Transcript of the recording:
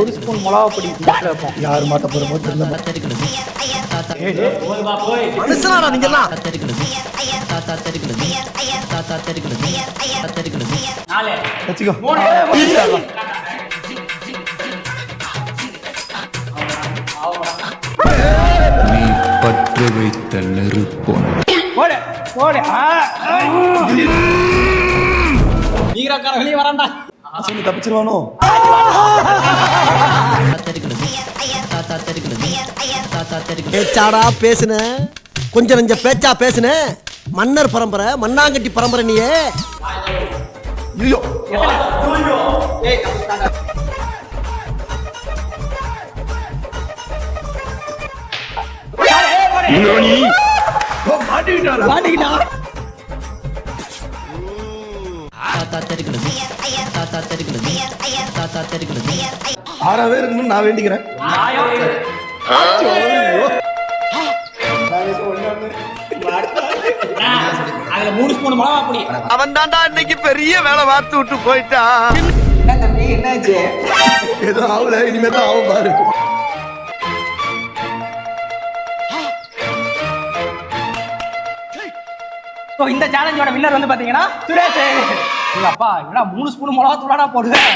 1 spoon மிளகா பொடி வைப்போம். யார் மாட்ட போறோமோ தெரியல. மனுஷனாடா நீங்க எல்லாம். வச்சுக்கோ. நீ பற்று வைத்த நெருப்பொன் போடு போடு. நீராக்கார வெளியே வரண்டா. சொல்லி தப்பிச்சிருவானோ? பேச்சாடா பேசுன, கொஞ்சம் நெஞ்ச பேச்சா பேசுன. மன்னர் பரம்பரை, மண்ணாங்கட்டி பரம்பரை நீயே. ஐயோ மாட்டிக்கிட்டா. 6 பேர் இருக்கணும்னு நான் வேண்டிக்கிறேன். அதுல 3 ஸ்பூன் மிளகா பொடி. அவன் தாண்டா இன்னைக்கு பெரிய வேலை பார்த்து விட்டு போயிட்டான். என்ன தம்பி என்னாச்சு? ஏதோ ஆகல, இனிமே தான் ஆகும் பாரு. இந்த சேலஞ்சோட வின்னர் வந்து பாத்தீங்கன்னா சுரேஷ். அப்பா என்னடா 3 ஸ்பூன் மிளகா தூளாடா போடுவேன்.